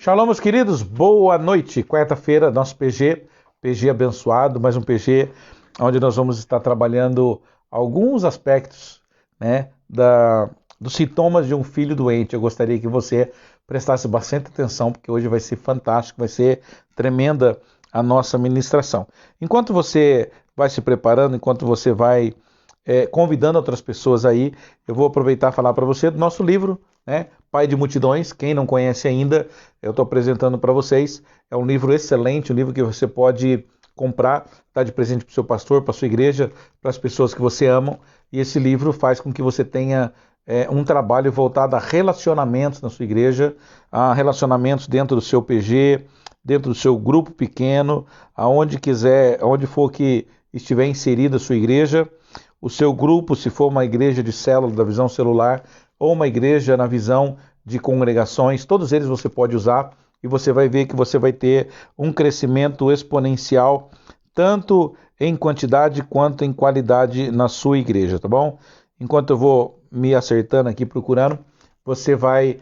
Shalom, meus queridos, boa noite. Quarta-feira, nosso PG abençoado, mais um PG onde nós vamos estar trabalhando alguns aspectos, né, dos sintomas de um filho doente. Eu gostaria que você prestasse bastante atenção, porque hoje vai ser fantástico, vai ser tremenda a nossa ministração. Enquanto você vai se preparando, enquanto você vai convidando outras pessoas aí, eu vou aproveitar e falar para você do nosso livro, né? Pai de Multidões. Quem não conhece ainda, eu estou apresentando para vocês. É um livro excelente, um livro que você pode comprar, tá de presente para o seu pastor, para a sua igreja, para as pessoas que você ama. E esse livro faz com que você tenha um trabalho voltado a relacionamentos na sua igreja, a relacionamentos dentro do seu PG, dentro do seu grupo pequeno, aonde quiser, aonde for que estiver inserida a sua igreja, o seu grupo, se for uma igreja de célula da visão celular, ou uma igreja na visão de congregações, todos eles você pode usar e você vai ver que você vai ter um crescimento exponencial, tanto em quantidade quanto em qualidade na sua igreja, tá bom? Enquanto eu vou me acertando aqui, procurando, você vai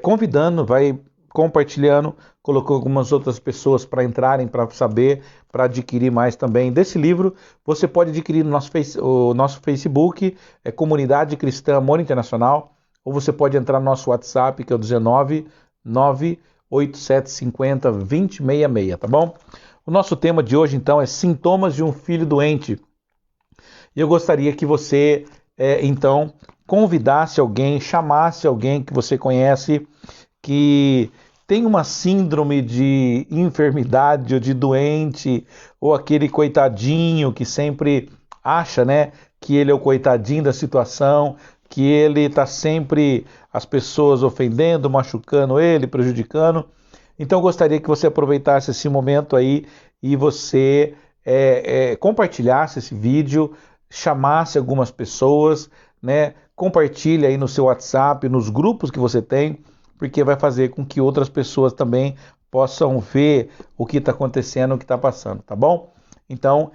convidando, vai compartilhando, colocou algumas outras pessoas para entrarem, para saber, para adquirir mais também desse livro. Você pode adquirir no nosso Facebook, Comunidade Cristã Amor Internacional, ou você pode entrar no nosso WhatsApp, que é o 19 98750 2066, tá bom? O nosso tema de hoje, então, é sintomas de um filho doente. E eu gostaria que você, então, convidasse alguém, chamasse alguém que você conhece, que tem uma síndrome de enfermidade ou de doente, ou aquele coitadinho que sempre acha, né, que ele é o coitadinho da situação, que ele está sempre as pessoas ofendendo, machucando ele, prejudicando. Então eu gostaria que você aproveitasse esse momento aí e você compartilhasse esse vídeo, chamasse algumas pessoas, né, compartilhe aí no seu WhatsApp, nos grupos que você tem, porque vai fazer com que outras pessoas também possam ver o que está acontecendo, o que está passando, tá bom? Então,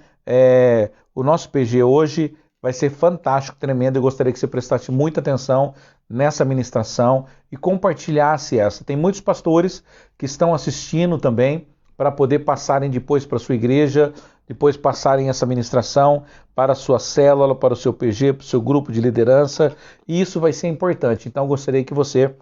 o nosso PG hoje vai ser fantástico, tremendo. Eu gostaria que você prestasse muita atenção nessa ministração e compartilhasse essa. Tem muitos pastores que estão assistindo também para poder passarem depois para a sua igreja, depois passarem essa ministração para a sua célula, para o seu PG, para o seu grupo de liderança, e isso vai ser importante. Então, eu gostaria que você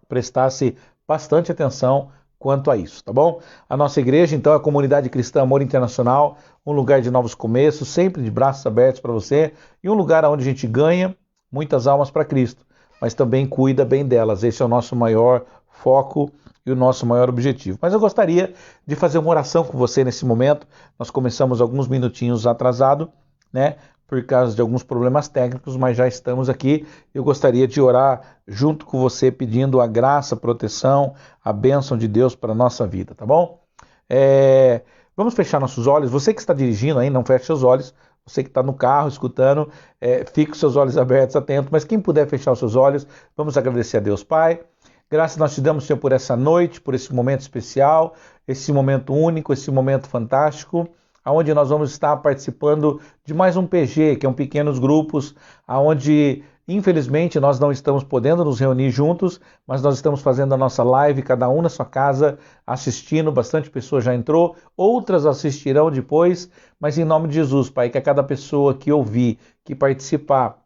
prestasse bastante atenção quanto a isso, tá bom? A nossa igreja, então, é a Comunidade Cristã Amor Internacional, um lugar de novos começos, sempre de braços abertos para você, e um lugar onde a gente ganha muitas almas para Cristo, mas também cuida bem delas. Esse é o nosso maior foco e o nosso maior objetivo. Mas eu gostaria de fazer uma oração com você nesse momento. Nós começamos alguns minutinhos atrasado, né? Por causa de alguns problemas técnicos, mas já estamos aqui. Eu gostaria de orar junto com você, pedindo a graça, a proteção, a bênção de Deus para a nossa vida, tá bom? Vamos fechar nossos olhos. Você que está dirigindo aí, não feche seus olhos. Você que está no carro, escutando, fique com seus olhos abertos, atento. Mas quem puder fechar os seus olhos, vamos agradecer a Deus, Pai. Graças nós te damos, Senhor, por essa noite, por esse momento especial, esse momento único, esse momento fantástico, onde nós vamos estar participando de mais um PG, que é um pequenos grupos, onde infelizmente nós não estamos podendo nos reunir juntos, mas nós estamos fazendo a nossa live, cada um na sua casa, assistindo, bastante pessoa já entrou, outras assistirão depois, mas em nome de Jesus, Pai, que a cada pessoa que ouvir, que participar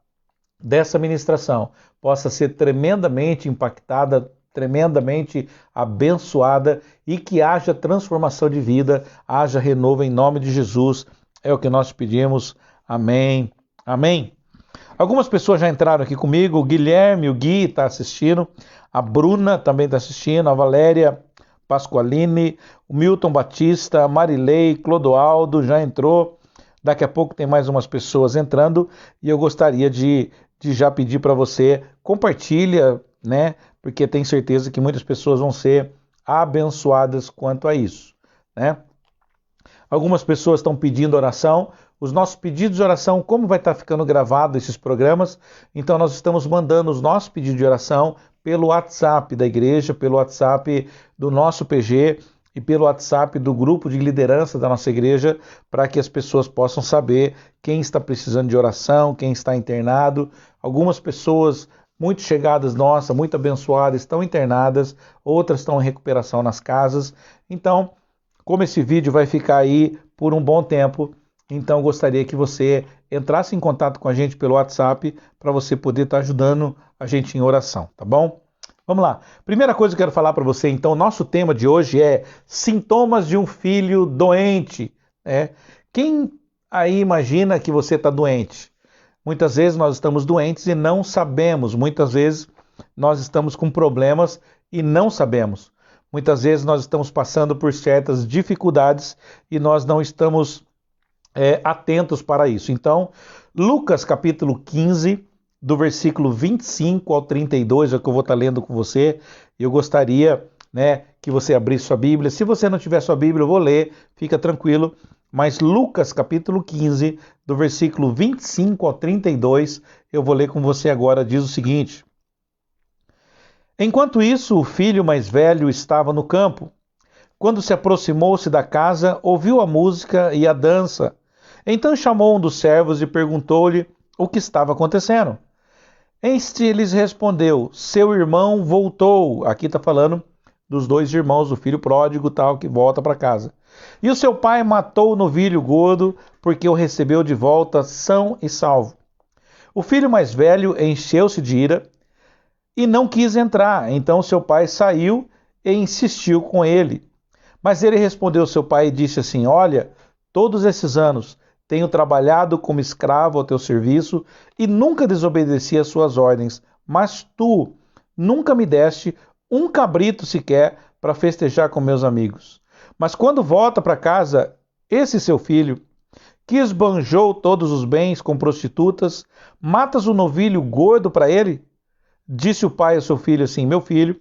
dessa ministração, possa ser tremendamente impactada, tremendamente abençoada e que haja transformação de vida, haja renovo em nome de Jesus. É o que nós pedimos. Amém. Amém. Algumas pessoas já entraram aqui comigo. O Guilherme, o Gui está assistindo. A Bruna também está assistindo. A Valéria Pasqualini, o Milton Batista, a Marilei, Clodoaldo já entrou. Daqui a pouco tem mais umas pessoas entrando e eu gostaria de já pedir para você, compartilha, né? Porque tenho certeza que muitas pessoas vão ser abençoadas quanto a isso, né? Algumas pessoas estão pedindo oração. Os nossos pedidos de oração, como vai estar ficando gravado esses programas, então nós estamos mandando os nossos pedidos de oração pelo WhatsApp da igreja, pelo WhatsApp do nosso PG e pelo WhatsApp do grupo de liderança da nossa igreja, para que as pessoas possam saber quem está precisando de oração, quem está internado. Algumas pessoas muito chegadas nossas, muito abençoadas, estão internadas, outras estão em recuperação nas casas. Então, como esse vídeo vai ficar aí por um bom tempo, então gostaria que você entrasse em contato com a gente pelo WhatsApp para você poder estar ajudando a gente em oração, tá bom? Vamos lá. Primeira coisa que eu quero falar para você, então, nosso tema de hoje é sintomas de um filho doente. Quem aí imagina que você está doente? Muitas vezes nós estamos doentes e não sabemos. Muitas vezes nós estamos com problemas e não sabemos. Muitas vezes nós estamos passando por certas dificuldades e nós não estamos atentos para isso. Então, Lucas capítulo 15, do versículo 25 ao 32, é o que eu vou estar lendo com você. Eu gostaria, que você abrisse sua Bíblia. Se você não tiver sua Bíblia, eu vou ler, fica tranquilo. Mas Lucas capítulo 15, do versículo 25 ao 32, eu vou ler com você agora, diz o seguinte: Enquanto isso, o filho mais velho estava no campo. Quando se aproximou-se da casa, ouviu a música e a dança. Então chamou um dos servos e perguntou-lhe o que estava acontecendo. Este lhes respondeu: seu irmão voltou. Aqui está falando dos dois irmãos, do filho pródigo tal, que volta para casa. E o seu pai matou o novilho gordo, porque o recebeu de volta são e salvo. O filho mais velho encheu-se de ira e não quis entrar. Então seu pai saiu e insistiu com ele. Mas ele respondeu ao seu pai e disse assim: olha, todos esses anos tenho trabalhado como escravo ao teu serviço e nunca desobedeci às suas ordens, mas tu nunca me deste um cabrito sequer para festejar com meus amigos. Mas quando volta para casa, esse seu filho, que esbanjou todos os bens com prostitutas, matas o novilho gordo para ele? Disse o pai ao seu filho assim: meu filho,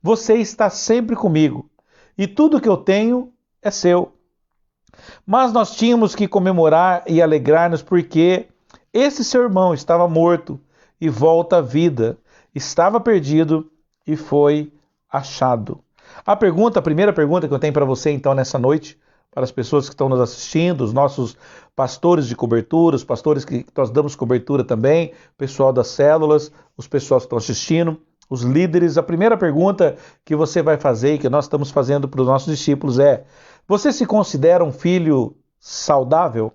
você está sempre comigo, e tudo que eu tenho é seu. Mas nós tínhamos que comemorar e alegrar-nos porque esse seu irmão estava morto e volta à vida, estava perdido e foi achado. A primeira pergunta que eu tenho para você então nessa noite, para as pessoas que estão nos assistindo, os nossos pastores de cobertura, os pastores que nós damos cobertura também, o pessoal das células, os pessoal que estão assistindo, os líderes, a primeira pergunta que você vai fazer e que nós estamos fazendo para os nossos discípulos é: você se considera um filho saudável?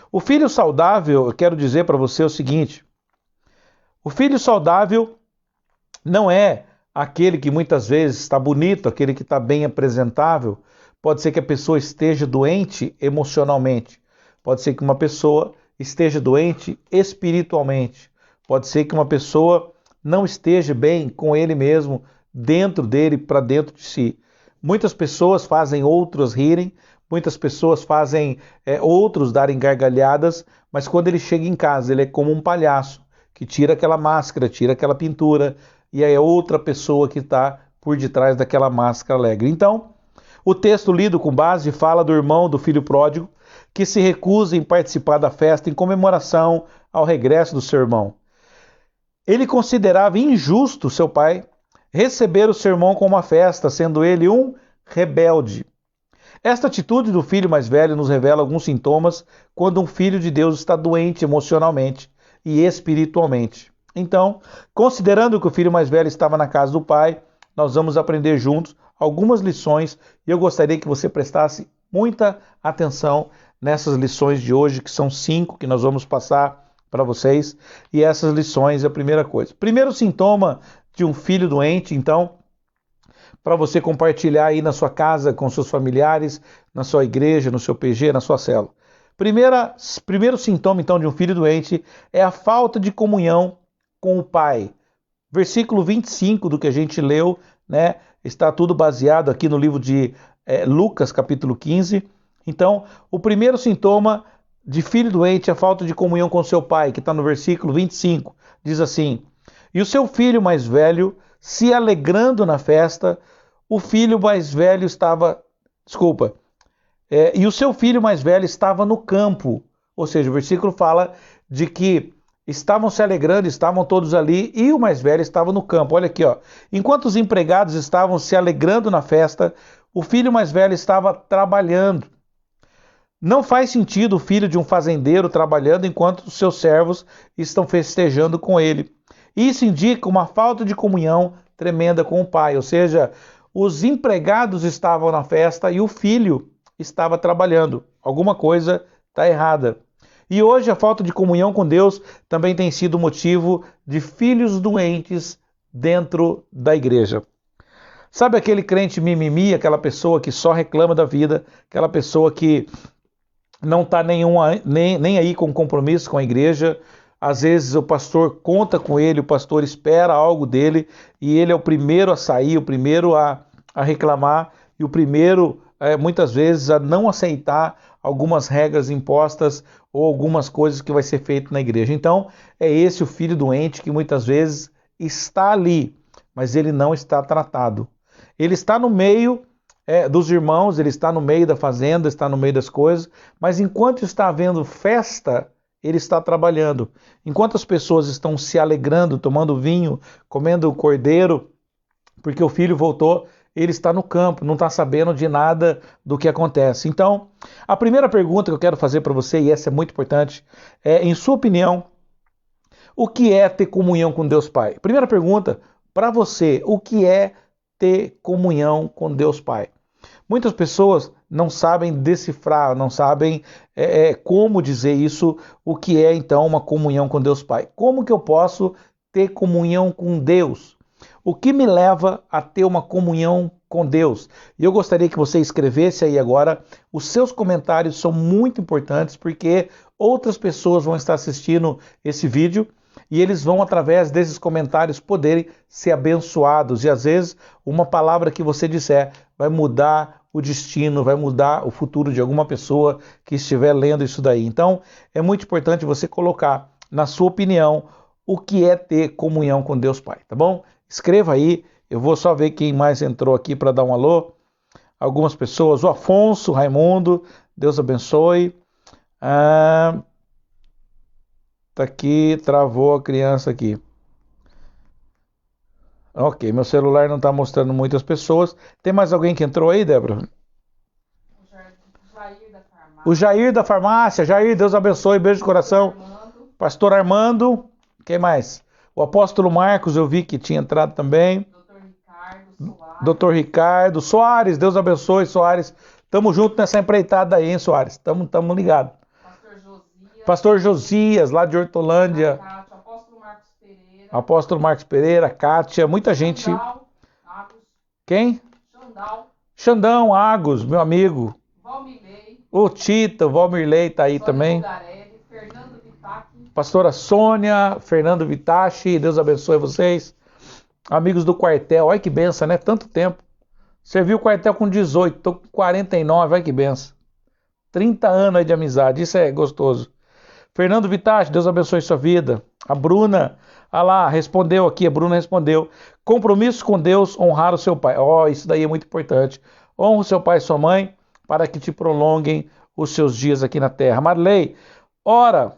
O filho saudável, eu quero dizer para você o seguinte: o filho saudável não é aquele que muitas vezes está bonito, aquele que está bem apresentável. Pode ser que a pessoa esteja doente emocionalmente. Pode ser que uma pessoa esteja doente espiritualmente. Pode ser que uma pessoa não esteja bem com ele mesmo, dentro dele, para dentro de si. Muitas pessoas fazem outros rirem, muitas pessoas fazem outros darem gargalhadas, mas quando ele chega em casa, ele é como um palhaço, que tira aquela máscara, tira aquela pintura, e aí é outra pessoa que está por detrás daquela máscara alegre. Então, o texto lido com base fala do irmão do filho pródigo, que se recusa em participar da festa em comemoração ao regresso do seu irmão. Ele considerava injusto seu pai receber o seu irmão com uma festa, sendo ele um rebelde. Esta atitude do filho mais velho nos revela alguns sintomas quando um filho de Deus está doente emocionalmente e espiritualmente. Então, considerando que o filho mais velho estava na casa do pai, nós vamos aprender juntos algumas lições e eu gostaria que você prestasse muita atenção nessas lições de hoje, que são 5 que nós vamos passar para vocês. E essas lições é a primeira coisa. Primeiro sintoma de um filho doente, então, para você compartilhar aí na sua casa, com seus familiares, na sua igreja, no seu PG, na sua célula. Primeiro sintoma, então, de um filho doente é a falta de comunhão com o pai. Versículo 25 do que a gente leu, está tudo baseado aqui no livro de Lucas, capítulo 15. Então, o primeiro sintoma de filho doente é a falta de comunhão com seu pai, que está no versículo 25. Diz assim: e o seu filho mais velho, se alegrando na festa, o filho mais velho estava... e o seu filho mais velho estava no campo. Ou seja, o versículo fala de que estavam se alegrando, estavam todos ali, e o mais velho estava no campo. Olha aqui, ó. Enquanto os empregados estavam se alegrando na festa, o filho mais velho estava trabalhando. Não faz sentido o filho de um fazendeiro trabalhando enquanto os seus servos estão festejando com ele. Isso indica uma falta de comunhão tremenda com o pai, ou seja, os empregados estavam na festa e o filho estava trabalhando. Alguma coisa está errada. E hoje a falta de comunhão com Deus também tem sido motivo de filhos doentes dentro da igreja. Sabe aquele crente mimimi, aquela pessoa que só reclama da vida, aquela pessoa que não está nem aí com compromisso com a igreja? Às vezes o pastor conta com ele, o pastor espera algo dele e ele é o primeiro a sair, o primeiro a reclamar e o primeiro, muitas vezes, a não aceitar algumas regras impostas ou algumas coisas que vai ser feito na igreja. Então, é esse o filho doente que muitas vezes está ali, mas ele não está tratado. Ele está no meio dos irmãos, ele está no meio da fazenda, está no meio das coisas, mas enquanto está havendo festa, ele está trabalhando. Enquanto as pessoas estão se alegrando, tomando vinho, comendo cordeiro, porque o filho voltou, ele está no campo, não está sabendo de nada do que acontece. Então, a primeira pergunta que eu quero fazer para você, e essa é muito importante, é, em sua opinião, o que é ter comunhão com Deus Pai? Primeira pergunta, para você, o que é ter comunhão com Deus Pai? Muitas pessoas não sabem decifrar, não sabem como dizer isso, o que é então uma comunhão com Deus Pai. Como que eu posso ter comunhão com Deus? O que me leva a ter uma comunhão com Deus? E eu gostaria que você escrevesse aí agora, os seus comentários são muito importantes porque outras pessoas vão estar assistindo esse vídeo e eles vão, através desses comentários, poderem ser abençoados. E às vezes, uma palavra que você disser vai mudar o destino, vai mudar o futuro de alguma pessoa que estiver lendo isso daí. Então, é muito importante você colocar, na sua opinião, o que é ter comunhão com Deus Pai, tá bom? Escreva aí, eu vou só ver quem mais entrou aqui para dar um alô. Algumas pessoas, o Afonso, o Raimundo, Deus abençoe. Tá aqui, travou a criança aqui. Ok, meu celular não está mostrando muitas pessoas. Tem mais alguém que entrou aí, Débora? O Jair da farmácia. Jair, Deus abençoe, beijo de coração. Pastor Armando. Quem mais? O apóstolo Marcos, eu vi que tinha entrado também. Doutor Ricardo Soares, Deus abençoe, Soares. Tamo junto nessa empreitada aí, hein, Soares? Tamo ligado. Pastor Josias, lá de Hortolândia. Apóstolo Marcos Pereira, Kátia, muita gente. Quem? Xandão Agos, meu amigo. O Tita, o Valmirley tá aí também. Pastora Sônia, Fernando Vitachi, Deus abençoe vocês. Amigos do quartel, olha que benção, né? Tanto tempo. Servi o quartel com 18, tô com 49, olha que benção. 30 anos aí de amizade, isso é gostoso. Fernando Vitachi, Deus abençoe sua vida. A Bruna, lá, respondeu aqui, a Bruna respondeu. Compromisso com Deus, honrar o seu pai. Isso daí é muito importante. Honra o seu pai e sua mãe, para que te prolonguem os seus dias aqui na terra. Marley, orar,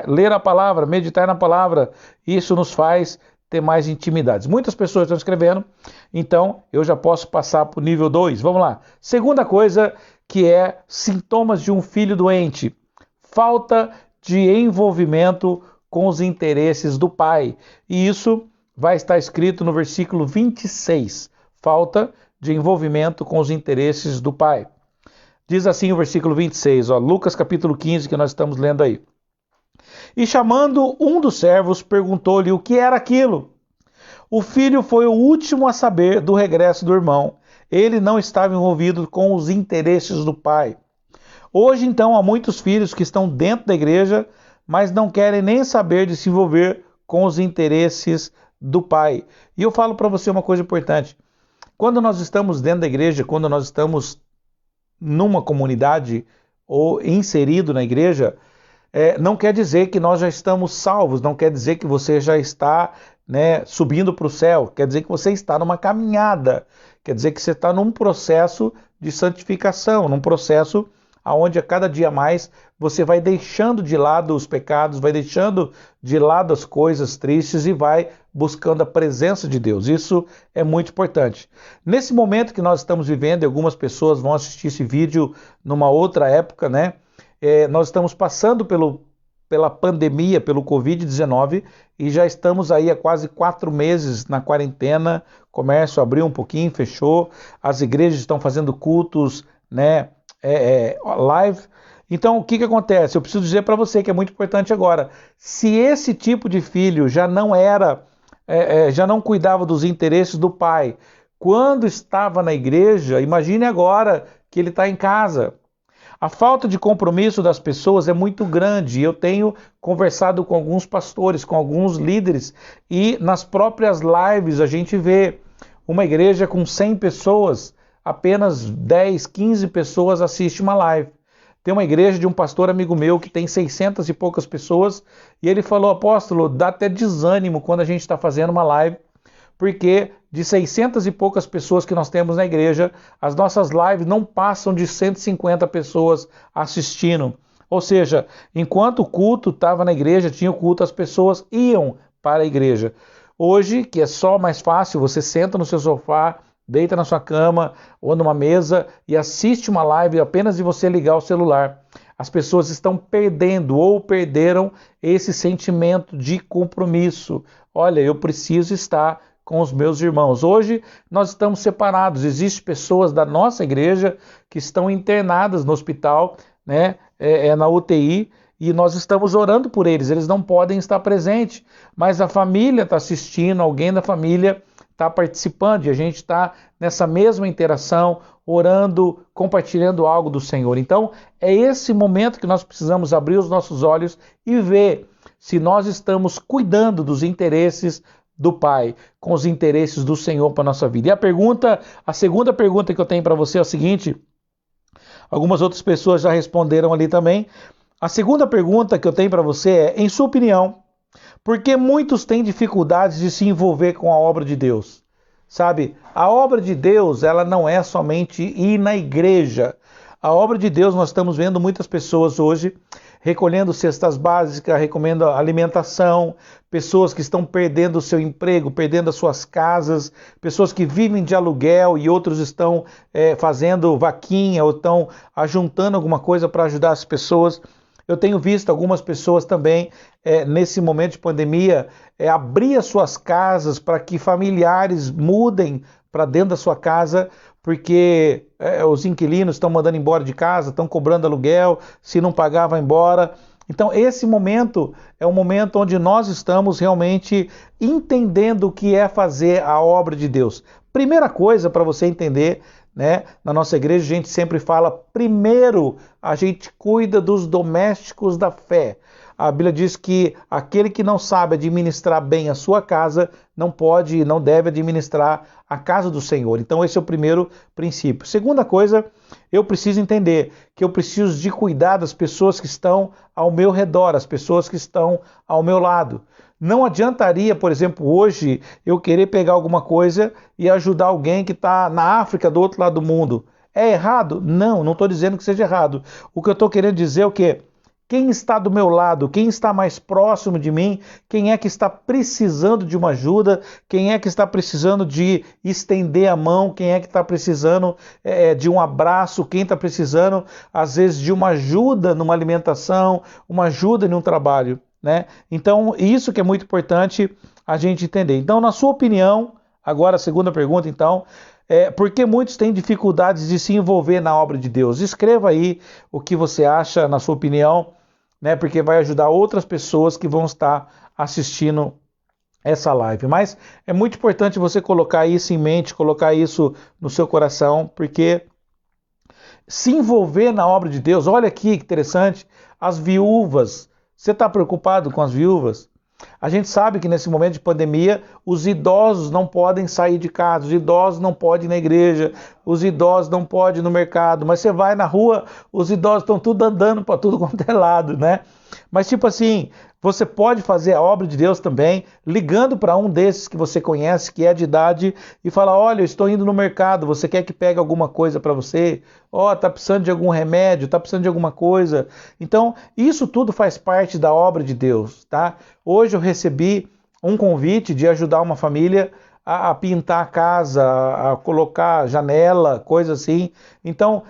ler a palavra, meditar na palavra, isso nos faz ter mais intimidades. Muitas pessoas estão escrevendo, então eu já posso passar para o nível 2. Vamos lá. Segunda coisa, que é sintomas de um filho doente. Falta de envolvimento com os interesses do pai. E isso vai estar escrito no versículo 26. Falta de envolvimento com os interesses do pai. Diz assim o versículo 26, Lucas capítulo 15, que nós estamos lendo aí. E chamando um dos servos, perguntou-lhe o que era aquilo. O filho foi o último a saber do regresso do irmão. Ele não estava envolvido com os interesses do pai. Hoje, então, há muitos filhos que estão dentro da igreja, mas não querem nem saber de se envolver com os interesses do pai. E eu falo para você uma coisa importante. Quando nós estamos dentro da igreja, quando nós estamos numa comunidade ou inserido na igreja, não quer dizer que nós já estamos salvos, não quer dizer que você já está subindo para o céu, quer dizer que você está numa caminhada, quer dizer que você está num processo de santificação, num processo onde a cada dia mais você vai deixando de lado os pecados, vai deixando de lado as coisas tristes e vai buscando a presença de Deus. Isso é muito importante. Nesse momento que nós estamos vivendo, e algumas pessoas vão assistir esse vídeo numa outra época, nós estamos passando pelo pela pandemia, pelo Covid-19, e já estamos aí há quase 4 meses na quarentena. O comércio abriu um pouquinho, fechou, as igrejas estão fazendo cultos, né, live. Então, o que acontece? Eu preciso dizer para você que é muito importante agora. Se esse tipo de filho já não era, já não cuidava dos interesses do pai quando estava na igreja, imagine agora que ele está em casa. A falta de compromisso das pessoas é muito grande. Eu tenho conversado com alguns pastores, com alguns líderes, e nas próprias lives a gente vê uma igreja com 100 pessoas, apenas 10, 15 pessoas assistem uma live. Tem uma igreja de um pastor amigo meu que tem 600 e poucas pessoas, e ele falou: apóstolo, dá até desânimo quando a gente está fazendo uma live, porque de 600 e poucas pessoas que nós temos na igreja, as nossas lives não passam de 150 pessoas assistindo. Ou seja, enquanto o culto estava na igreja, tinha o culto, as pessoas iam para a igreja. Hoje, que é só mais fácil, você senta no seu sofá, deita na sua cama ou numa mesa e assiste uma live apenas de você ligar o celular. As pessoas estão perdendo ou perderam esse sentimento de compromisso. Olha, eu preciso estar com os meus irmãos. Hoje nós estamos separados. Existem pessoas da nossa igreja que estão internadas no hospital, né, na UTI, e nós estamos orando por eles. Eles não podem estar presentes, mas a família está assistindo, alguém da família está participando, e a gente está nessa mesma interação, orando, compartilhando algo do Senhor. Então, é esse momento que nós precisamos abrir os nossos olhos e ver se nós estamos cuidando dos interesses do Pai, com os interesses do Senhor para a nossa vida. E a segunda pergunta que eu tenho para você é a seguinte, algumas outras pessoas já responderam ali também. A segunda pergunta que eu tenho para você é, em sua opinião, por que muitos têm dificuldades de se envolver com a obra de Deus? Sabe, a obra de Deus, ela não é somente ir na igreja. A obra de Deus, nós estamos vendo muitas pessoas hoje recolhendo cestas básicas, recolhendo alimentação, pessoas que estão perdendo o seu emprego, perdendo as suas casas, pessoas que vivem de aluguel e outros estão fazendo vaquinha ou estão ajuntando alguma coisa para ajudar as pessoas. Eu tenho visto algumas pessoas também, nesse momento de pandemia, abrir as suas casas para que familiares mudem para dentro da sua casa, porque os inquilinos estão mandando embora de casa, estão cobrando aluguel, se não pagar vai embora. Então esse momento é um momento onde nós estamos realmente entendendo o que é fazer a obra de Deus. Primeira coisa para você entender, né, na nossa igreja a gente sempre fala, primeiro a gente cuida dos domésticos da fé. A Bíblia diz que aquele que não sabe administrar bem a sua casa não pode e não deve administrar a casa do Senhor. Então esse é o primeiro princípio. Segunda coisa, eu preciso entender que eu preciso de cuidar das pessoas que estão ao meu redor, as pessoas que estão ao meu lado. Não adiantaria, por exemplo, hoje eu querer pegar alguma coisa e ajudar alguém que está na África, do outro lado do mundo. É errado? Não, não estou dizendo que seja errado. O que eu estou querendo dizer é o quê? Quem está do meu lado, quem está mais próximo de mim, quem é que está precisando de uma ajuda, quem é que está precisando de estender a mão, quem é que está precisando de um abraço, quem está precisando, às vezes, de uma ajuda numa alimentação, uma ajuda em um trabalho, né? Então, isso que é muito importante a gente entender. Então, na sua opinião, agora a segunda pergunta, então, por que muitos têm dificuldades de se envolver na obra de Deus? Escreva aí o que você acha, na sua opinião, né, porque vai ajudar outras pessoas que vão estar assistindo essa live. Mas é muito importante você colocar isso em mente, colocar isso no seu coração, porque se envolver na obra de Deus, olha aqui que interessante, as viúvas, você está preocupado com as viúvas? A gente sabe que nesse momento de pandemia, os idosos não podem sair de casa, os idosos não podem ir na igreja, os idosos não podem ir no mercado, mas você vai na rua, os idosos estão tudo andando para tudo quanto é lado, né? Mas tipo assim, você pode fazer a obra de Deus também, ligando para um desses que você conhece, que é de idade, e falar, olha, eu estou indo no mercado, você quer que pegue alguma coisa para você? Ó, tá precisando de algum remédio, tá precisando de alguma coisa? Então, isso tudo faz parte da obra de Deus, tá? Hoje eu recebi um convite de ajudar uma família a pintar a casa, a colocar janela, coisa assim. Então,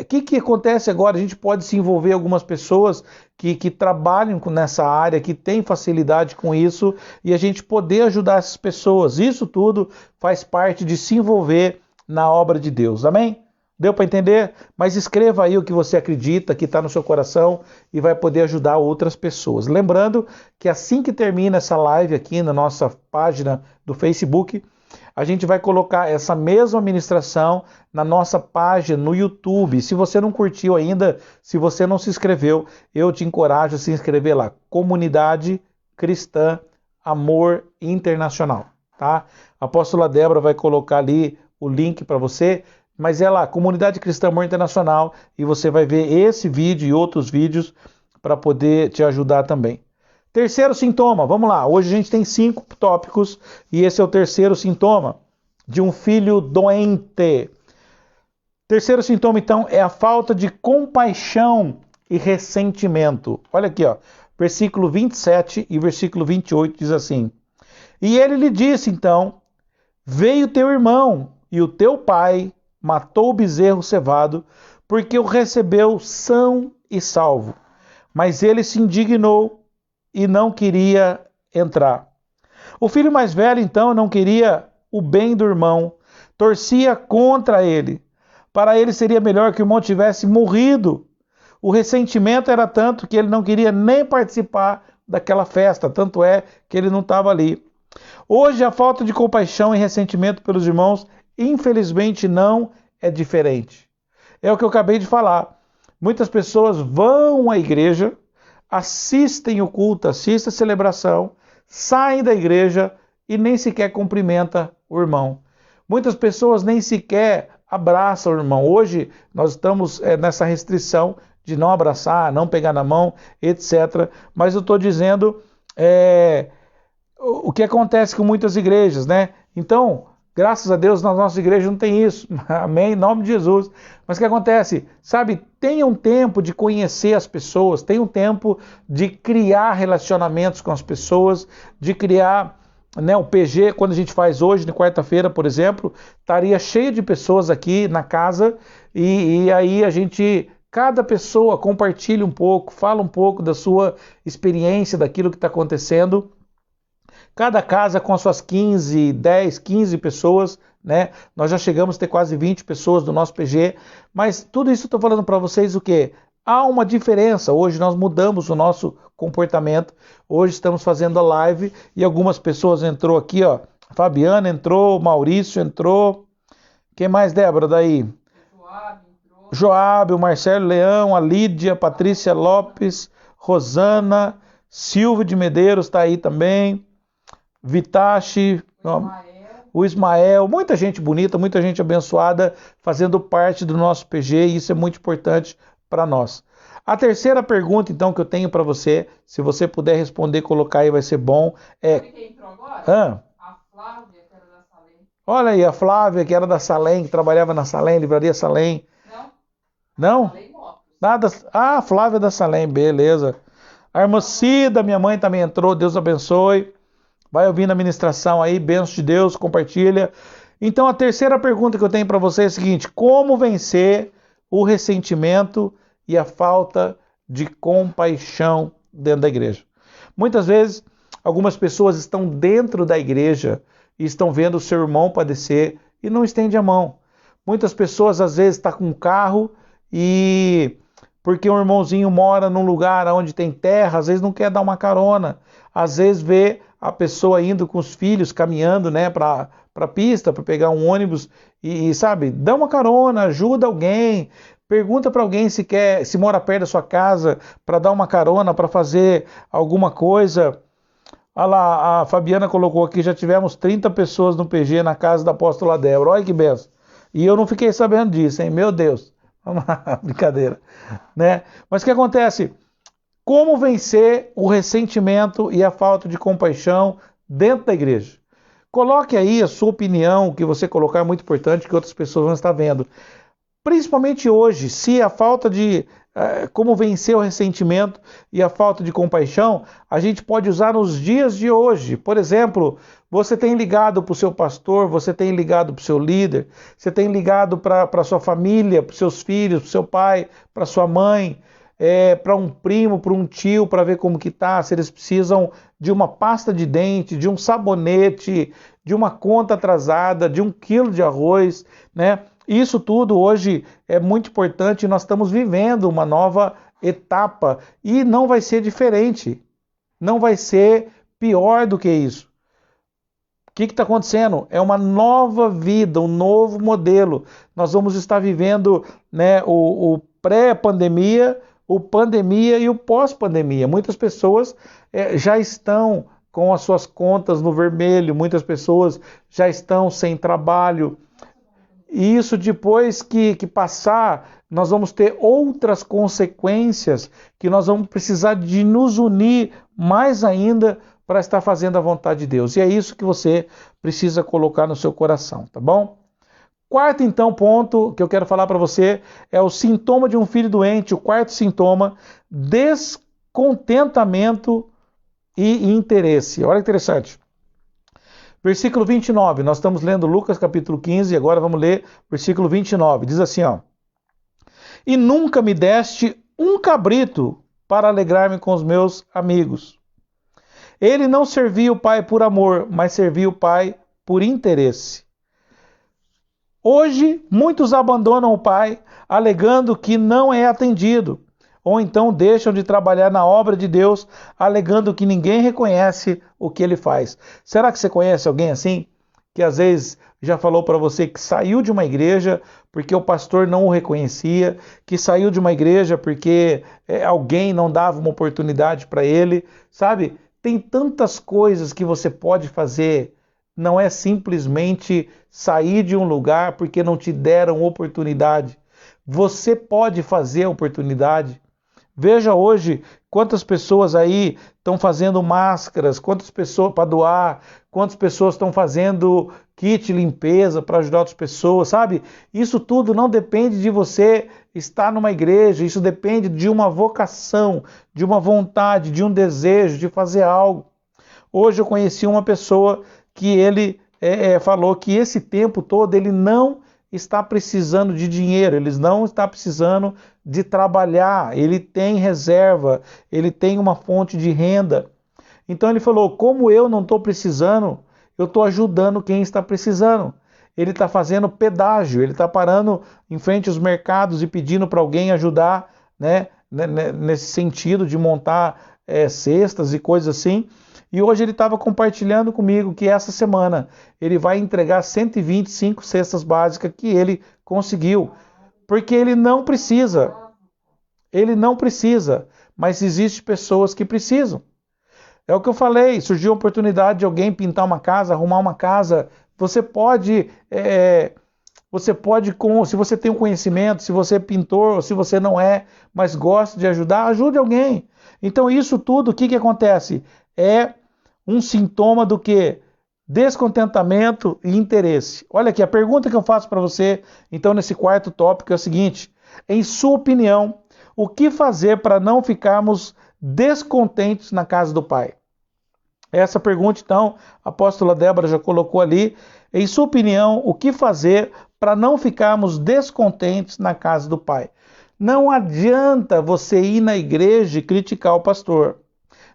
o que acontece agora? A gente pode se envolver algumas pessoas que trabalham nessa área, que têm facilidade com isso, e a gente poder ajudar essas pessoas. Isso tudo faz parte de se envolver na obra de Deus. Amém? Deu para entender? Mas escreva aí o que você acredita, que está no seu coração e vai poder ajudar outras pessoas. Lembrando que assim que termina essa live aqui na nossa página do Facebook, a gente vai colocar essa mesma ministração na nossa página no YouTube. Se você não curtiu ainda, se você não se inscreveu, eu te encorajo a se inscrever lá. Comunidade Cristã Amor Internacional, tá? A apóstola Débora vai colocar ali o link para você, mas é lá, Comunidade Cristã Amor Internacional, e você vai ver esse vídeo e outros vídeos para poder te ajudar também. Terceiro sintoma, vamos lá. Hoje a gente tem 5 tópicos e esse é o terceiro sintoma de um filho doente. Terceiro sintoma, então, é a falta de compaixão e ressentimento. Olha aqui, ó, versículo 27 e versículo 28 diz assim: E ele lhe disse, então, veio teu irmão e o teu pai matou o bezerro cevado, porque o recebeu são e salvo. Mas ele se indignou e não queria entrar. O filho mais velho, então, não queria o bem do irmão, torcia contra ele. Para ele seria melhor que o irmão tivesse morrido. O ressentimento era tanto que ele não queria nem participar daquela festa, tanto é que ele não estava ali. Hoje a falta de compaixão e ressentimento pelos irmãos, infelizmente, não é diferente. É o que eu acabei de falar. Muitas pessoas vão à igreja, assistem o culto, assistem a celebração, saem da igreja e nem sequer cumprimenta o irmão. Muitas pessoas nem sequer abraçam o irmão. Hoje nós estamos nessa restrição de não abraçar, não pegar na mão, etc. Mas eu estou dizendo o que acontece com muitas igrejas, né? Então, graças a Deus, na nossa igreja não tem isso. Amém? Em nome de Jesus. Mas o que acontece? Sabe, tenha um tempo de conhecer as pessoas, tenha um tempo de criar relacionamentos com as pessoas, de criar, né, o PG, quando a gente faz hoje, na quarta-feira, por exemplo, estaria cheio de pessoas aqui na casa e aí a gente, cada pessoa compartilha um pouco, fala um pouco da sua experiência, daquilo que está acontecendo. Cada casa com as suas 10, 15 pessoas, né? Nós já chegamos a ter quase 20 pessoas do nosso PG, mas tudo isso eu estou falando para vocês o quê? Há uma diferença. Hoje nós mudamos o nosso comportamento, hoje estamos fazendo a live e algumas pessoas entrou aqui, ó. Fabiana entrou, Maurício entrou, quem mais, Débora, daí? Joab, o Marcelo Leão, a Lídia, a Patrícia Lopes, Rosana, Silvio de Medeiros está aí também. Vitachi, o Ismael, muita gente bonita, muita gente abençoada fazendo parte do nosso PG e isso é muito importante para nós. A terceira pergunta, então, que eu tenho para você, se você puder responder, colocar aí, vai ser bom. Quem entrou agora? A Flávia, que era da Salem. Olha aí, a Flávia, que era da Salem, que trabalhava na Salem, Livraria Salem. Não? Salem Motos. Nada. Ah, a Flávia da Salem, beleza. A irmã Cida, minha mãe também entrou, Deus abençoe. Vai ouvindo a ministração aí, bênção de Deus, compartilha. Então a terceira pergunta que eu tenho para você é a seguinte: como vencer o ressentimento e a falta de compaixão dentro da igreja? Muitas vezes, algumas pessoas estão dentro da igreja e estão vendo o seu irmão padecer e não estende a mão. Muitas pessoas às vezes estão com um carro e porque um irmãozinho mora num lugar onde tem terra, às vezes não quer dar uma carona, às vezes vê a pessoa indo com os filhos, caminhando, né, para a pista, para pegar um ônibus e, sabe, dá uma carona, ajuda alguém, pergunta para alguém se mora perto da sua casa, para dar uma carona, para fazer alguma coisa. Olha lá, a Fabiana colocou aqui, já tivemos 30 pessoas no PG na casa da apóstola Débora, olha que benção. E eu não fiquei sabendo disso, hein, meu Deus. Vamos lá, brincadeira, né? Mas o que acontece? Como vencer o ressentimento e a falta de compaixão dentro da igreja? Coloque aí a sua opinião, o que você colocar é muito importante, que outras pessoas vão estar vendo. Principalmente hoje, se a falta de... como vencer o ressentimento e a falta de compaixão, a gente pode usar nos dias de hoje. Por exemplo, você tem ligado para o seu pastor, você tem ligado para o seu líder, você tem ligado para a sua família, para os seus filhos, para o seu pai, para a sua mãe. para um primo, para um tio, para ver como que tá, se eles precisam de uma pasta de dente, de um sabonete, de uma conta atrasada, de 1 quilo de arroz, né? Isso tudo hoje é muito importante e nós estamos vivendo uma nova etapa e não vai ser diferente, não vai ser pior do que isso. O que está acontecendo? É uma nova vida, um novo modelo. Nós vamos estar vivendo, né, o pré-pandemia, o pandemia e o pós-pandemia. Muitas pessoas já estão com as suas contas no vermelho, muitas pessoas já estão sem trabalho. E isso depois que passar, nós vamos ter outras consequências que nós vamos precisar de nos unir mais ainda para estar fazendo a vontade de Deus. E é isso que você precisa colocar no seu coração, tá bom? Quarto, então, ponto que eu quero falar para você é o sintoma de um filho doente. O quarto sintoma, descontentamento e interesse. Olha que interessante. Versículo 29, nós estamos lendo Lucas capítulo 15 e agora vamos ler versículo 29. Diz assim, ó: E nunca me deste um cabrito para alegrar-me com os meus amigos. Ele não servia o pai por amor, mas servia o pai por interesse. Hoje, muitos abandonam o pai, alegando que não é atendido, ou então deixam de trabalhar na obra de Deus, alegando que ninguém reconhece o que ele faz. Será que você conhece alguém assim? Que às vezes já falou para você que saiu de uma igreja porque o pastor não o reconhecia, que saiu de uma igreja porque alguém não dava uma oportunidade para ele, sabe? Tem tantas coisas que você pode fazer, não é simplesmente sair de um lugar porque não te deram oportunidade. Você pode fazer a oportunidade. Veja hoje quantas pessoas aí estão fazendo máscaras, quantas pessoas para doar, quantas pessoas estão fazendo kit limpeza para ajudar outras pessoas, sabe? Isso tudo não depende de você estar numa igreja, isso depende de uma vocação, de uma vontade, de um desejo de fazer algo. Hoje eu conheci uma pessoa que ele falou que esse tempo todo ele não está precisando de dinheiro, ele não está precisando de trabalhar, ele tem reserva, ele tem uma fonte de renda. Então ele falou, como eu não estou precisando, eu estou ajudando quem está precisando. Ele está fazendo pedágio, ele está parando em frente aos mercados e pedindo para alguém ajudar, né, nesse sentido de montar cestas e coisas assim. E hoje ele estava compartilhando comigo que essa semana ele vai entregar 125 cestas básicas que ele conseguiu. Porque ele não precisa. Ele não precisa. Mas existem pessoas que precisam. É o que eu falei. Surgiu a oportunidade de alguém pintar uma casa, arrumar uma casa. Você pode, se você tem um conhecimento, se você é pintor, ou se você não é, mas gosta de ajudar, ajude alguém. Então isso tudo, o que acontece? É um sintoma do que? Descontentamento e interesse. Olha aqui, a pergunta que eu faço para você, então, nesse quarto tópico é o seguinte: em sua opinião, o que fazer para não ficarmos descontentes na casa do Pai? Essa pergunta, então, a apóstola Débora já colocou ali. Em sua opinião, o que fazer para não ficarmos descontentes na casa do Pai? Não adianta você ir na igreja e criticar o pastor.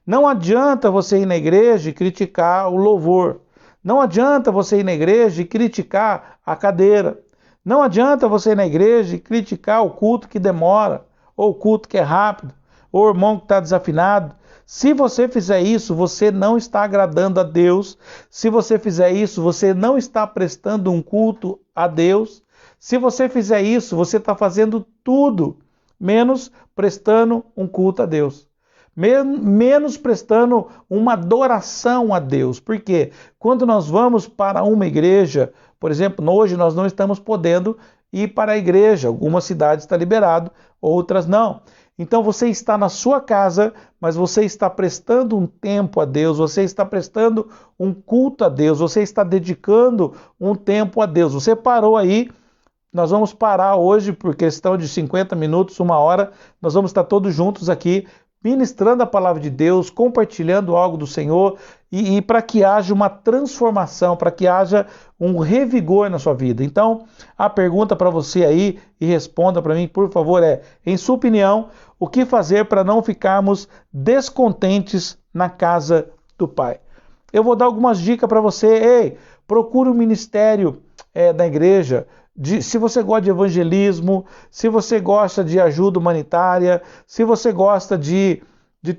Não adianta você ir na igreja e criticar o louvor. Não adianta você ir na igreja e criticar a cadeira. Não adianta você ir na igreja e criticar o culto que demora, ou o culto que é rápido, ou o irmão que está desafinado. Se você fizer isso, você não está agradando a Deus. Se você fizer isso, você não está prestando um culto a Deus. Se você fizer isso, você está fazendo tudo, menos prestando um culto a Deus. Menos prestando uma adoração a Deus. Por quê? Quando nós vamos para uma igreja, por exemplo, hoje nós não estamos podendo ir para a igreja. Algumas cidades está liberado, outras não. Então você está na sua casa, mas você está prestando um tempo a Deus, você está prestando um culto a Deus, você está dedicando um tempo a Deus. Você parou aí, nós vamos parar hoje por questão de 50 minutos, 1 hora, nós vamos estar todos juntos aqui ministrando a palavra de Deus, compartilhando algo do Senhor e para que haja uma transformação, para que haja um revigor na sua vida. Então, a pergunta para você aí, e responda para mim, por favor, em sua opinião, o que fazer para não ficarmos descontentes na casa do Pai? Eu vou dar algumas dicas para você. Ei, procure um ministério da igreja. Se você gosta de evangelismo, se você gosta de ajuda humanitária, se você gosta de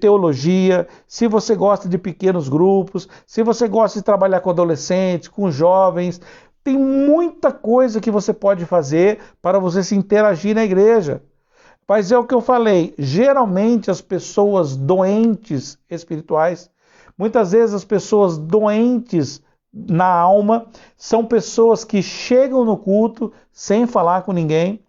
teologia, se você gosta de pequenos grupos, se você gosta de trabalhar com adolescentes, com jovens, tem muita coisa que você pode fazer para você se interagir na igreja. Mas é o que eu falei, geralmente as pessoas doentes espirituais, muitas vezes as pessoas doentes na alma, são pessoas que chegam no culto sem falar com ninguém,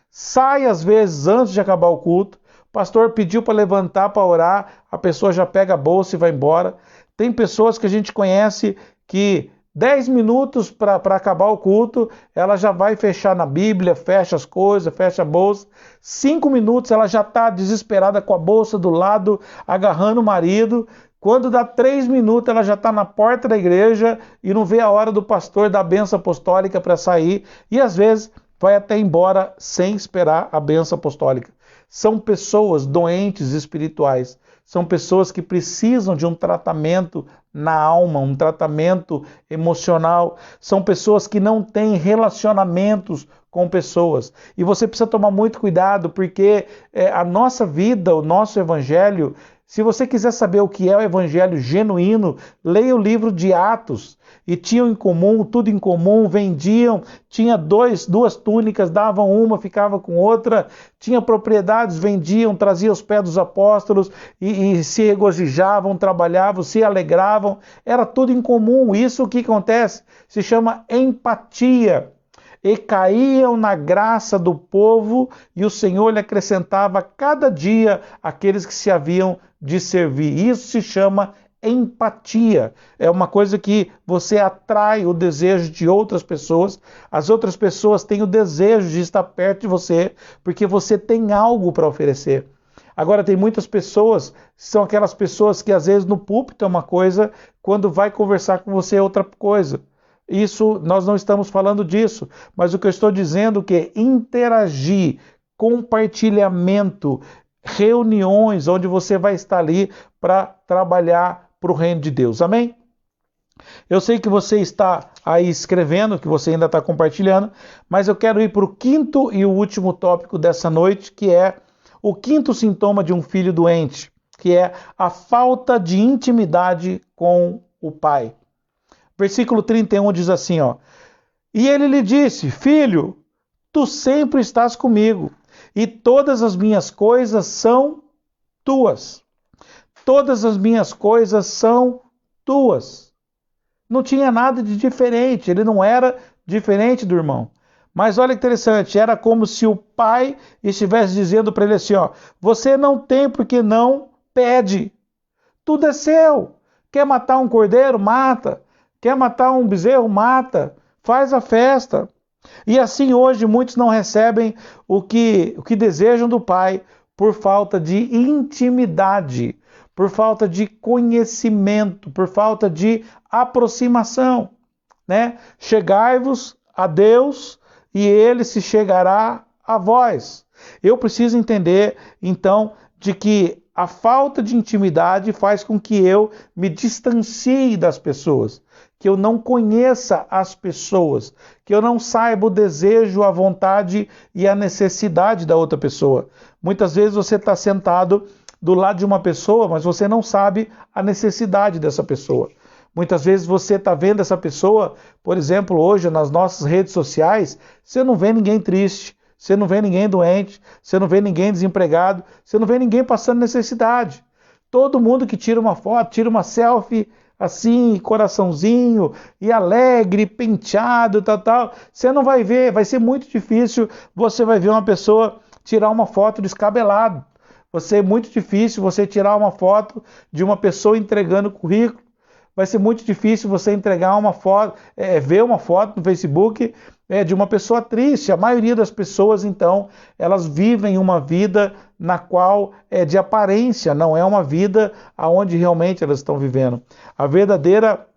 saem às vezes antes de acabar o culto, o pastor pediu para levantar para orar, a pessoa já pega a bolsa e vai embora. Tem pessoas que a gente conhece que 10 minutos para acabar o culto, ela já vai fechar na Bíblia, fecha as coisas, fecha a bolsa. 5 minutos ela já está desesperada com a bolsa do lado, agarrando o marido. Quando dá 3 minutos, ela já está na porta da igreja e não vê a hora do pastor dar a bênção apostólica para sair. E às vezes vai até embora sem esperar a bênção apostólica. São pessoas doentes espirituais. São pessoas que precisam de um tratamento na alma, um tratamento emocional. São pessoas que não têm relacionamentos com pessoas. E você precisa tomar muito cuidado, porque a nossa vida, o nosso evangelho, se você quiser saber o que é o evangelho genuíno, leia o livro de Atos. E tinham em comum, tudo em comum, vendiam, tinha duas túnicas, davam uma, ficava com outra, tinha propriedades, vendiam, traziam os pés dos apóstolos e se regozijavam, trabalhavam, se alegravam, era tudo em comum. Isso o que acontece? Se chama empatia. E caíam na graça do povo, e o Senhor lhe acrescentava cada dia aqueles que se haviam de servir. Isso se chama empatia. É uma coisa que você atrai o desejo de outras pessoas. As outras pessoas têm o desejo de estar perto de você, porque você tem algo para oferecer. Agora, tem muitas pessoas, são aquelas pessoas que às vezes no púlpito é uma coisa, quando vai conversar com você é outra coisa. Isso, nós não estamos falando disso, mas o que eu estou dizendo é que interagir, compartilhamento, reuniões onde você vai estar ali para trabalhar para o reino de Deus. Amém? Eu sei que você está aí escrevendo, que você ainda está compartilhando, mas eu quero ir para o quinto e o último tópico dessa noite, que é o quinto sintoma de um filho doente, que é a falta de intimidade com o pai. Versículo 31 diz assim, ó: E ele lhe disse, filho, tu sempre estás comigo, e todas as minhas coisas são tuas. Todas as minhas coisas são tuas. Não tinha nada de diferente, ele não era diferente do irmão. Mas olha que interessante, era como se o pai estivesse dizendo para ele assim, ó: você não tem porque não pede. Tudo é seu. Quer matar um cordeiro? Mata. Quer matar um bezerro? Mata. Faz a festa. E assim hoje muitos não recebem o que desejam do Pai por falta de intimidade, por falta de conhecimento, por falta de aproximação, né? Chegai-vos a Deus e Ele se chegará a vós. Eu preciso entender, então, de que a falta de intimidade faz com que eu me distancie das pessoas, que eu não conheça as pessoas, que eu não saiba o desejo, a vontade e a necessidade da outra pessoa. Muitas vezes você está sentado do lado de uma pessoa, mas você não sabe a necessidade dessa pessoa. Muitas vezes você está vendo essa pessoa, por exemplo, hoje nas nossas redes sociais, você não vê ninguém triste, você não vê ninguém doente, você não vê ninguém desempregado, você não vê ninguém passando necessidade. Todo mundo que tira uma foto, tira uma selfie assim, coraçãozinho, e alegre, penteado, tal. Você não vai ver, vai ser muito difícil, você vai ver uma pessoa tirar uma foto descabelado. Vai ser muito difícil você tirar uma foto de uma pessoa entregando currículo. vai ser muito difícil você entregar uma foto, ver uma foto no Facebook de uma pessoa triste. A maioria das pessoas, então, elas vivem uma vida na qual é de aparência, não é uma vida aonde realmente elas estão vivendo. A verdadeira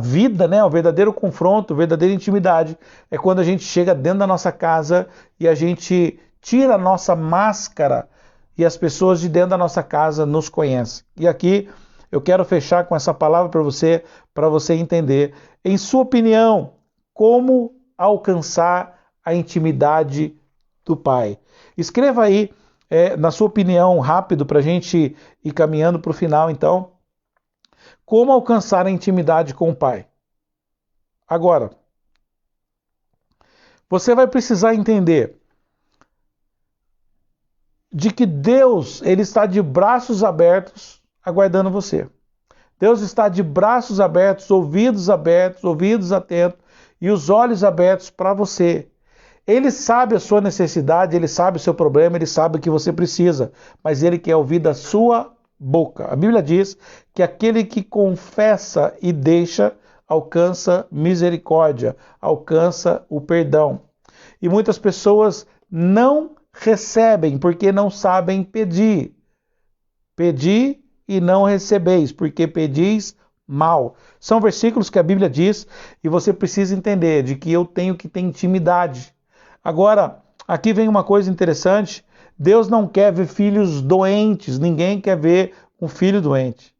vida, né, o verdadeiro confronto, a verdadeira intimidade é quando a gente chega dentro da nossa casa e a gente tira a nossa máscara e as pessoas de dentro da nossa casa nos conhecem. E aqui eu quero fechar com essa palavra para você entender, em sua opinião, como alcançar a intimidade do Pai. Escreva aí, na sua opinião, rápido, para a gente ir caminhando para o final, então. Como alcançar a intimidade com o Pai? Agora, você vai precisar entender de que Deus, ele está de braços abertos aguardando você. Deus está de braços abertos, ouvidos atentos e os olhos abertos para você. Ele sabe a sua necessidade, ele sabe o seu problema, ele sabe o que você precisa, mas ele quer ouvir da sua boca. A Bíblia diz que aquele que confessa e deixa alcança misericórdia, alcança o perdão. E muitas pessoas não recebem porque não sabem pedir. Pedi e não recebeis, porque pedis mal. São versículos que a Bíblia diz e você precisa entender de que eu tenho que ter intimidade. Agora, aqui vem uma coisa interessante. Deus não quer ver filhos doentes, ninguém quer ver um filho doente,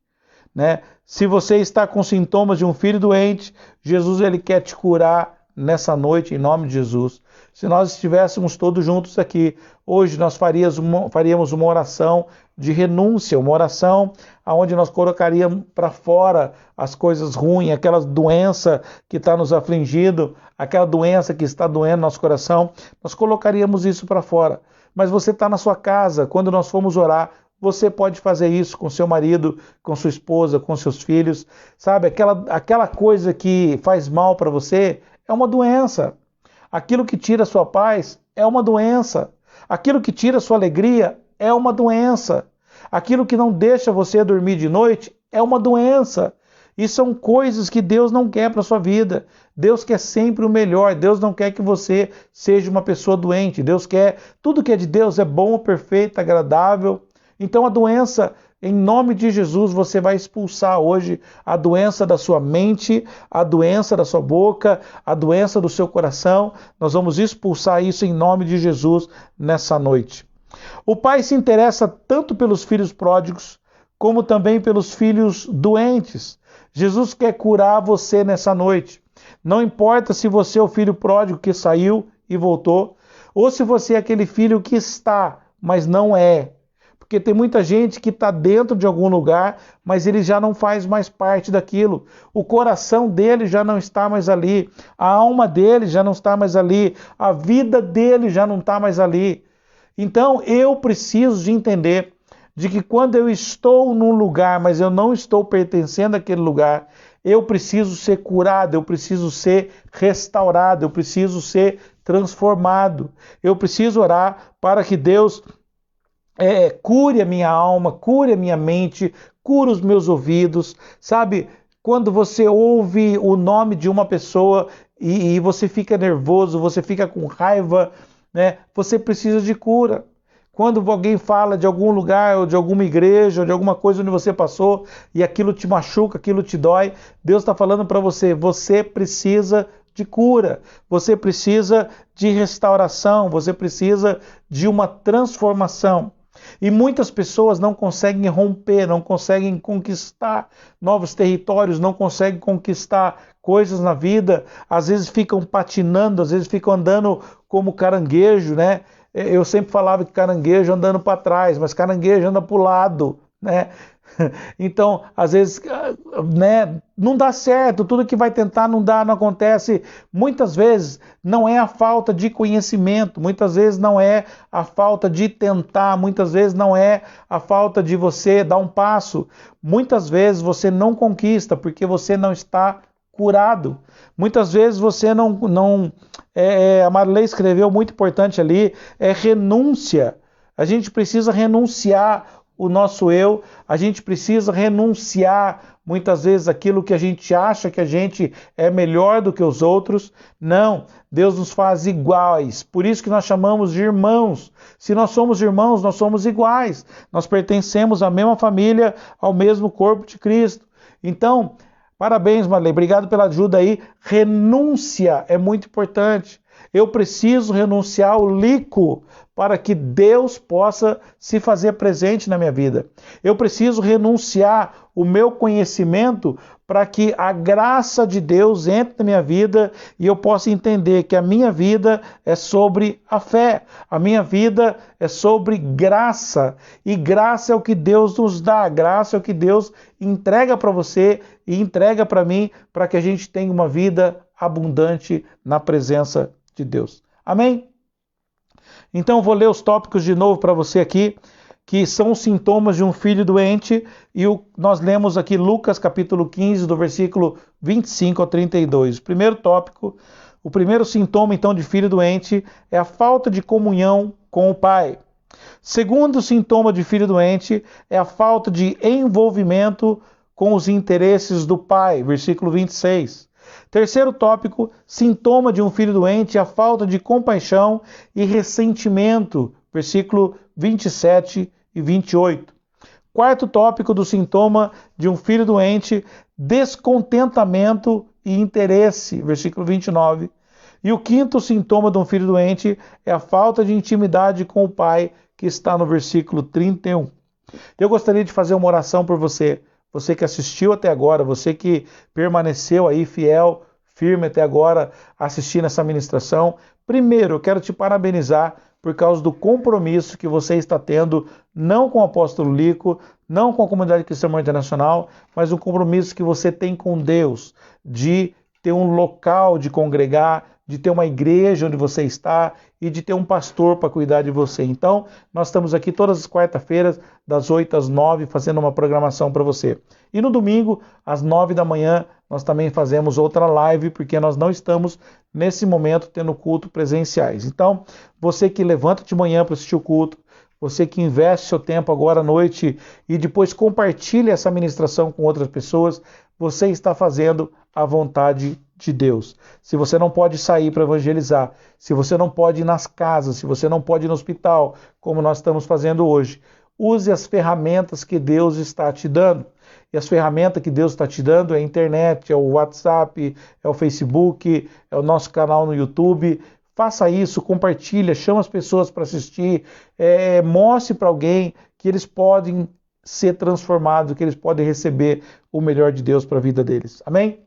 né? Se você está com sintomas de um filho doente, Jesus ele quer te curar nessa noite, em nome de Jesus. Se nós estivéssemos todos juntos aqui, hoje nós faríamos uma oração de renúncia, uma oração onde nós colocaríamos para fora as coisas ruins, aquela doença que está nos afligindo, aquela doença que está doendo nosso coração, nós colocaríamos isso para fora. Mas você está na sua casa, quando nós formos orar, você pode fazer isso com seu marido, com sua esposa, com seus filhos. Sabe, aquela coisa que faz mal para você é uma doença. Aquilo que tira a sua paz é uma doença. Aquilo que tira a sua alegria é uma doença. Aquilo que não deixa você dormir de noite é uma doença. E são coisas que Deus não quer para a sua vida. Deus quer sempre o melhor. Deus não quer que você seja uma pessoa doente. Deus quer, tudo que é de Deus é bom, perfeito, agradável. Então a doença, em nome de Jesus, você vai expulsar hoje a doença da sua mente, a doença da sua boca, a doença do seu coração. Nós vamos expulsar isso em nome de Jesus nessa noite. O Pai se interessa tanto pelos filhos pródigos, como também pelos filhos doentes. Jesus quer curar você nessa noite. Não importa se você é o filho pródigo que saiu e voltou, ou se você é aquele filho que está, mas não é. Porque tem muita gente que está dentro de algum lugar, mas ele já não faz mais parte daquilo. O coração dele já não está mais ali. A alma dele já não está mais ali. A vida dele já não está mais ali. Então eu preciso de entender de que quando eu estou num lugar, mas eu não estou pertencendo àquele lugar, eu preciso ser curado, eu preciso ser restaurado, eu preciso ser transformado. Eu preciso orar para que Deus cure a minha alma, cure a minha mente, cure os meus ouvidos. Sabe, quando você ouve o nome de uma pessoa e você fica nervoso, você fica com raiva, né? Você precisa de cura. Quando alguém fala de algum lugar, ou de alguma igreja, ou de alguma coisa onde você passou, e aquilo te machuca, aquilo te dói, Deus está falando para você, você precisa de cura, você precisa de restauração, você precisa de uma transformação. E muitas pessoas não conseguem romper, não conseguem conquistar novos territórios, não conseguem conquistar coisas na vida, às vezes ficam patinando, às vezes ficam andando como caranguejo, né? Eu sempre falava que caranguejo andando para trás, mas caranguejo anda para o lado, né? Então, às vezes, né, não dá certo, tudo que vai tentar não dá, não acontece. Muitas vezes não é a falta de conhecimento, muitas vezes não é a falta de tentar, muitas vezes não é a falta de você dar um passo. Muitas vezes você não conquista porque você não está curado. Muitas vezes você a Marilei escreveu muito importante ali, renúncia. A gente precisa renunciar o nosso eu, a gente precisa renunciar muitas vezes aquilo que a gente acha que a gente é melhor do que os outros. Não, Deus nos faz iguais, por isso que nós chamamos de irmãos. Se nós somos irmãos, nós somos iguais, nós pertencemos à mesma família, ao mesmo corpo de Cristo. Então, parabéns, Marley, obrigado pela ajuda aí. Renúncia é muito importante. Eu preciso renunciar ao líquido para que Deus possa se fazer presente na minha vida. Eu preciso renunciar o meu conhecimento para que a graça de Deus entre na minha vida e eu possa entender que a minha vida é sobre a fé, a minha vida é sobre graça, e graça é o que Deus nos dá, graça é o que Deus entrega para você e entrega para mim, para que a gente tenha uma vida abundante na presença de Deus. Amém? Então, vou ler os tópicos de novo para você aqui, que são os sintomas de um filho doente, e nós lemos aqui Lucas capítulo 15, do versículo 25 ao 32. Primeiro tópico, o primeiro sintoma então de filho doente é a falta de comunhão com o pai. Segundo sintoma de filho doente é a falta de envolvimento com os interesses do pai, versículo 26. Terceiro tópico, sintoma de um filho doente é a falta de compaixão e ressentimento, versículo 27 e 28. Quarto tópico do sintoma de um filho doente, descontentamento e interesse, versículo 29. E o quinto sintoma de um filho doente é a falta de intimidade com o pai, que está no versículo 31. Eu gostaria de fazer uma oração por você. Você que assistiu até agora, você que permaneceu aí fiel, firme até agora, assistindo essa ministração. Primeiro, eu quero te parabenizar por causa do compromisso que você está tendo, não com o apóstolo Lico, não com a comunidade cristã internacional, mas um compromisso que você tem com Deus, de ter um local de congregar, de ter uma igreja onde você está e de ter um pastor para cuidar de você. Então, nós estamos aqui todas as quarta-feiras, das 8 às 9, fazendo uma programação para você. E no domingo, às 9 da manhã, nós também fazemos outra live, porque nós não estamos, nesse momento, tendo culto presenciais. Então, você que levanta de manhã para assistir o culto, você que investe seu tempo agora à noite e depois compartilha essa ministração com outras pessoas, você está fazendo a vontade de Deus. Se você não pode sair para evangelizar, se você não pode ir nas casas, se você não pode ir no hospital, como nós estamos fazendo hoje, use as ferramentas que Deus está te dando. E as ferramentas que Deus está te dando é a internet, é o WhatsApp, é o Facebook, é o nosso canal no YouTube. Faça isso, compartilha, chama as pessoas para assistir, mostre para alguém que eles podem ser transformados, que eles podem receber o melhor de Deus para a vida deles. Amém?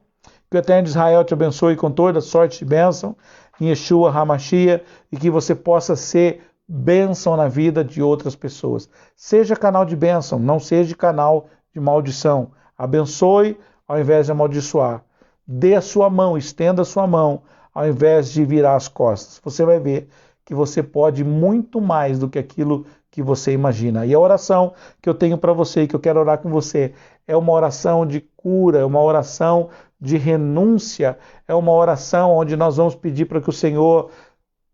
Que o Eterno de Israel te abençoe com toda sorte e bênção em Yeshua HaMashiach, e que você possa ser bênção na vida de outras pessoas. Seja canal de bênção, não seja canal de maldição. Abençoe ao invés de amaldiçoar. Dê a sua mão, estenda a sua mão, ao invés de virar as costas. Você vai ver que você pode muito mais do que aquilo que você imagina. E a oração que eu tenho para você, que eu quero orar com você, é uma oração de cura, é uma oração de renúncia, é uma oração onde nós vamos pedir para que o Senhor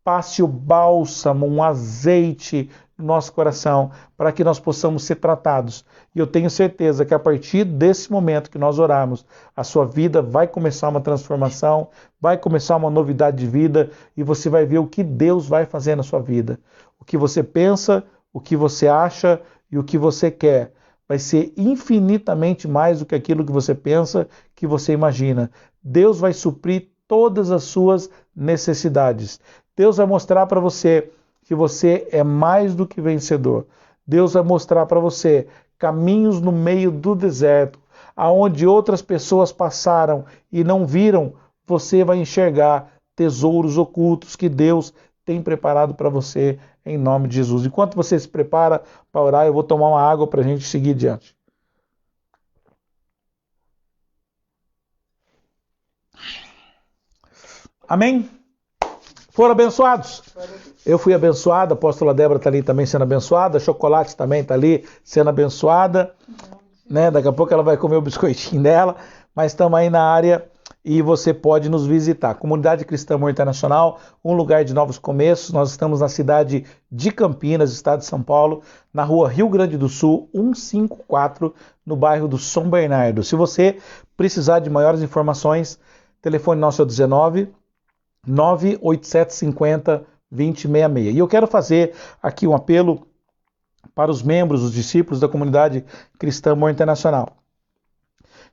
passe o bálsamo, um azeite no nosso coração, para que nós possamos ser tratados. E eu tenho certeza que a partir desse momento que nós orarmos, a sua vida vai começar uma transformação, vai começar uma novidade de vida, e você vai ver o que Deus vai fazer na sua vida. O que você pensa, o que você acha e o que você quer vai ser infinitamente mais do que aquilo que você pensa, que você imagina. Deus vai suprir todas as suas necessidades. Deus vai mostrar para você que você é mais do que vencedor. Deus vai mostrar para você caminhos no meio do deserto, aonde outras pessoas passaram e não viram, você vai enxergar tesouros ocultos que Deus tem preparado para você, em nome de Jesus. Enquanto você se prepara para orar, eu vou tomar uma água para a gente seguir adiante. Amém? Foram abençoados? Eu fui abençoada, a apóstola Débora está ali também sendo abençoada, a Chocolate também está ali sendo abençoada, né? Daqui a pouco ela vai comer o biscoitinho dela, mas estamos aí na área e você pode nos visitar. Comunidade Cristã Amor Internacional, um lugar de novos começos. Nós estamos na cidade de Campinas, estado de São Paulo, na rua Rio Grande do Sul, 154, no bairro do São Bernardo. Se você precisar de maiores informações, telefone nosso é o 19 98750 2066. E eu quero fazer aqui um apelo para os membros, os discípulos da Comunidade Cristã Amor Internacional.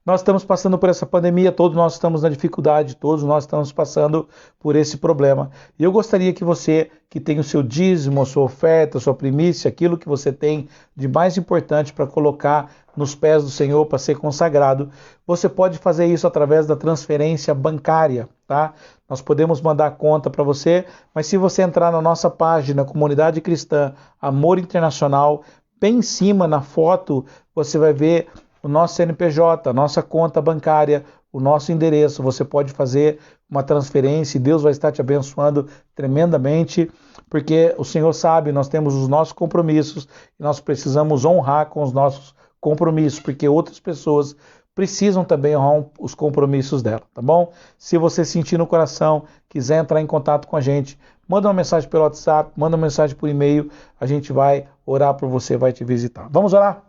Nós estamos passando por essa pandemia, todos nós estamos na dificuldade, todos nós estamos passando por esse problema. E eu gostaria que você, que tem o seu dízimo, a sua oferta, a sua primícia, aquilo que você tem de mais importante para colocar nos pés do Senhor, para ser consagrado, você pode fazer isso através da transferência bancária, tá? Nós podemos mandar a conta para você, mas se você entrar na nossa página, Comunidade Cristã Amor Internacional, bem em cima na foto, você vai ver o nosso CNPJ, a nossa conta bancária, o nosso endereço. Você pode fazer uma transferência e Deus vai estar te abençoando tremendamente, porque o Senhor sabe, nós temos os nossos compromissos e nós precisamos honrar com os nossos compromissos, porque outras pessoas precisam também honrar os compromissos dela, tá bom? Se você sentir no coração, quiser entrar em contato com a gente, manda uma mensagem pelo WhatsApp, manda uma mensagem por e-mail, a gente vai orar por você, vai te visitar. Vamos orar?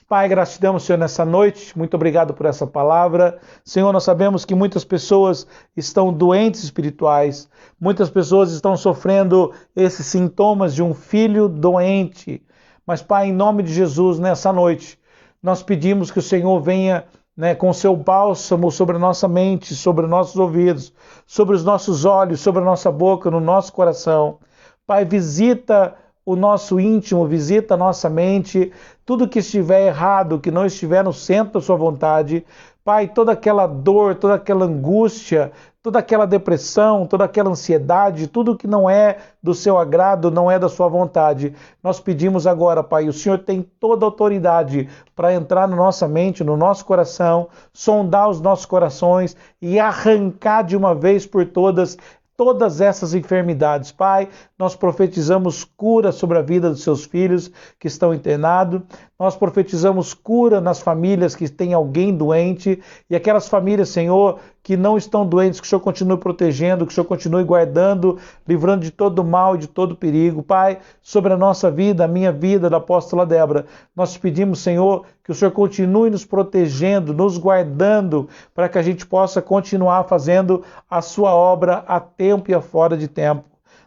Pai, gratidão, Senhor, nessa noite. Muito obrigado por essa palavra. Senhor, nós sabemos que muitas pessoas estão doentes espirituais. Muitas pessoas estão sofrendo esses sintomas de um filho doente. Mas, Pai, em nome de Jesus, nessa noite, nós pedimos que o Senhor venha, com o seu bálsamo sobre a nossa mente, sobre os nossos ouvidos, sobre os nossos olhos, sobre a nossa boca, no nosso coração. Pai, visita o nosso íntimo, visita a nossa mente, tudo que estiver errado, que não estiver no centro da sua vontade, Pai, toda aquela dor, toda aquela angústia, toda aquela depressão, toda aquela ansiedade, tudo que não é do seu agrado, não é da sua vontade, nós pedimos agora, Pai, o Senhor tem toda a autoridade para entrar na nossa mente, no nosso coração, sondar os nossos corações e arrancar de uma vez por todas essas enfermidades. Pai, nós profetizamos cura sobre a vida dos seus filhos que estão internados, nós profetizamos cura nas famílias que têm alguém doente e aquelas famílias, Senhor, que não estão doentes, que o Senhor continue protegendo, que o Senhor continue guardando, livrando de todo mal e de todo perigo. Pai, sobre a nossa vida, a minha vida, da apóstola Débora, nós pedimos, Senhor, que o Senhor continue nos protegendo, nos guardando, para que a gente possa continuar fazendo a sua obra a tempo e a fora de tempo.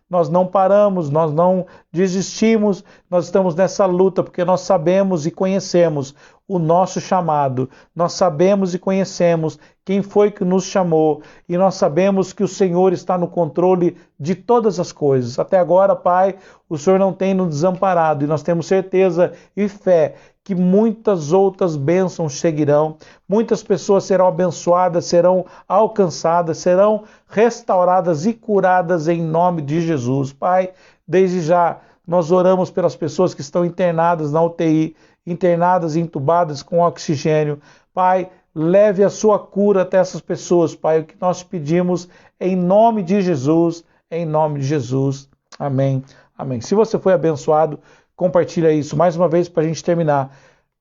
Nós não paramos, nós não desistimos, nós estamos nessa luta porque nós sabemos e conhecemos o nosso chamado, nós sabemos e conhecemos quem foi que nos chamou e nós sabemos que o Senhor está no controle de todas as coisas. Até agora, Pai, o Senhor não tem nos desamparado e nós temos certeza e fé que muitas outras bênçãos seguirão, muitas pessoas serão abençoadas, serão alcançadas, serão restauradas e curadas em nome de Jesus. Pai, desde já nós oramos pelas pessoas que estão internadas na UTI, internadas e entubadas com oxigênio. Pai, leve a sua cura até essas pessoas, Pai, o que nós pedimos em nome de Jesus, em nome de Jesus. Amém. Amém. Se você foi abençoado, compartilha isso mais uma vez para a gente terminar.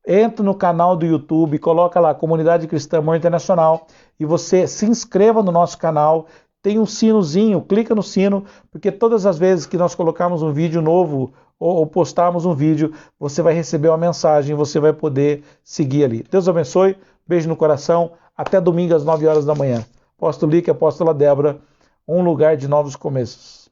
Entra no canal do YouTube, coloca lá Comunidade Cristã Amor Internacional e você se inscreva no nosso canal. Tem um sinozinho, clica no sino, porque todas as vezes que nós colocarmos um vídeo novo ou postarmos um vídeo, você vai receber uma mensagem, você vai poder seguir ali. Deus abençoe, beijo no coração, até domingo às 9 horas da manhã. Apóstolo Lique, Apóstola Débora, um lugar de novos começos.